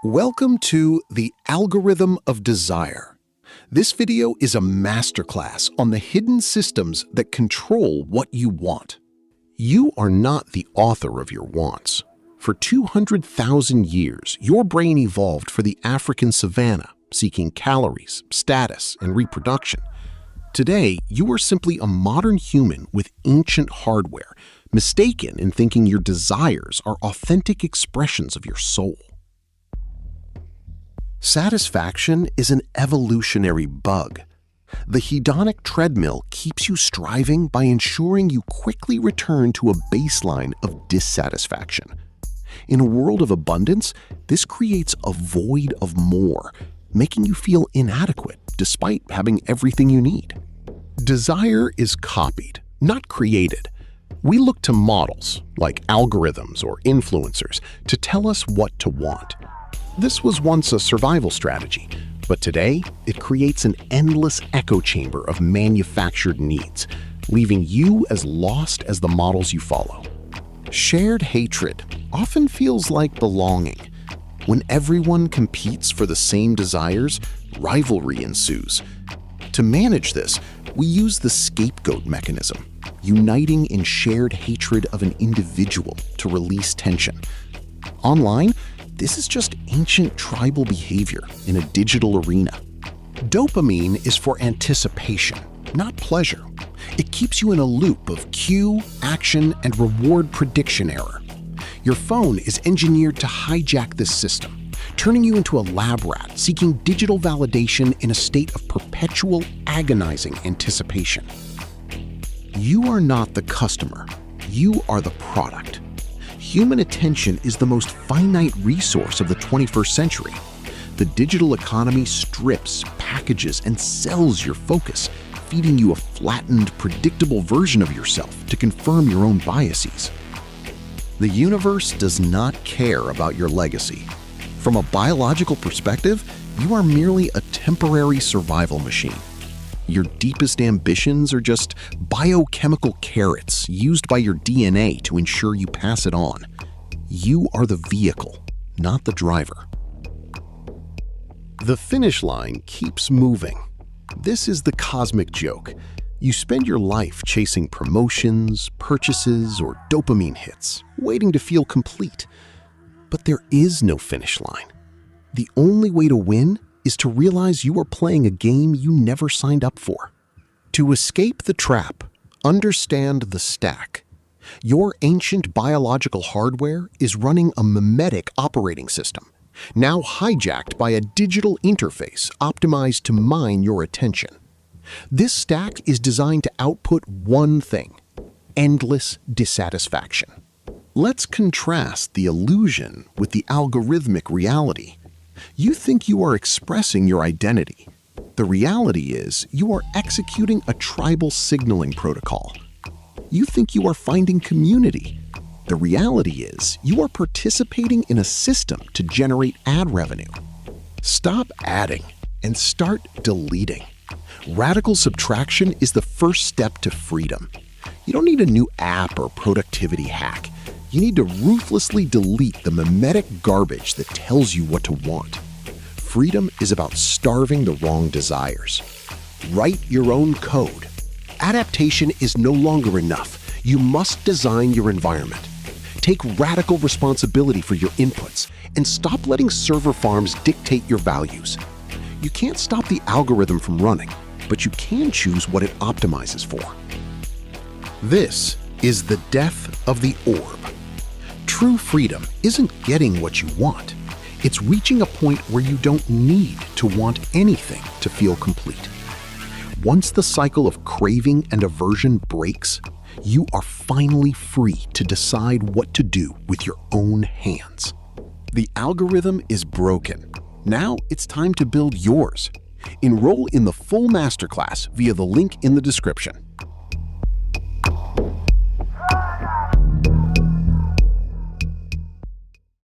Welcome to The Algorithm of Desire. This video is a masterclass on the hidden systems that control what you want. You are not the author of your wants. For 200,000 years, your brain evolved for the African savanna, seeking calories, status, and reproduction. Today, you are simply a modern human with ancient hardware, mistaken in thinking your desires are authentic expressions of your soul. Satisfaction is an evolutionary bug. The hedonic treadmill keeps you striving by ensuring you quickly return to a baseline of dissatisfaction. In a world of abundance, this creates a void of more, making you feel inadequate despite having everything you need. Desire is copied, not created. We look to models, like algorithms or influencers, to tell us what to want. This was once a survival strategy, but today it creates an endless echo chamber of manufactured needs, leaving you as lost as the models you follow. Shared hatred often feels like belonging. When everyone competes for the same desires, rivalry ensues. To manage this, we use the scapegoat mechanism, uniting in shared hatred of an individual to release tension. Online, this is just ancient tribal behavior in a digital arena. Dopamine is for anticipation, not pleasure. It keeps you in a loop of cue, action, and reward prediction error. Your phone is engineered to hijack this system, turning you into a lab rat seeking digital validation in a state of perpetual, agonizing anticipation. You are not the customer. You are the product. Human attention is the most finite resource of the 21st century. The digital economy strips, packages, and sells your focus, feeding you a flattened, predictable version of yourself to confirm your own biases. The universe does not care about your legacy. From a biological perspective, you are merely a temporary survival machine. Your deepest ambitions are just biochemical carrots used by your DNA to ensure you pass it on. You are the vehicle, not the driver. The finish line keeps moving. This is the cosmic joke. You spend your life chasing promotions, purchases, or dopamine hits, waiting to feel complete. But there is no finish line. The only way to win is to realize you are playing a game you never signed up for. To escape the trap, understand the stack. Your ancient biological hardware is running a mimetic operating system, now hijacked by a digital interface optimized to mine your attention. This stack is designed to output one thing: endless dissatisfaction. Let's contrast the illusion with the algorithmic reality. You think you are expressing your identity. The reality is you are executing a tribal signaling protocol. You think you are finding community. The reality is you are participating in a system to generate ad revenue. Stop adding and start deleting. Radical subtraction is the first step to freedom. You don't need a new app or productivity hack. You need to ruthlessly delete the mimetic garbage that tells you what to want. Freedom is about starving the wrong desires. Write your own code. Adaptation is no longer enough. You must design your environment. Take radical responsibility for your inputs and stop letting server farms dictate your values. You can't stop the algorithm from running, but you can choose what it optimizes for. This is the death of the orb. True freedom isn't getting what you want. It's reaching a point where you don't need to want anything to feel complete. Once the cycle of craving and aversion breaks, you are finally free to decide what to do with your own hands. The algorithm is broken. Now it's time to build yours. Enroll in the full masterclass via the link in the description.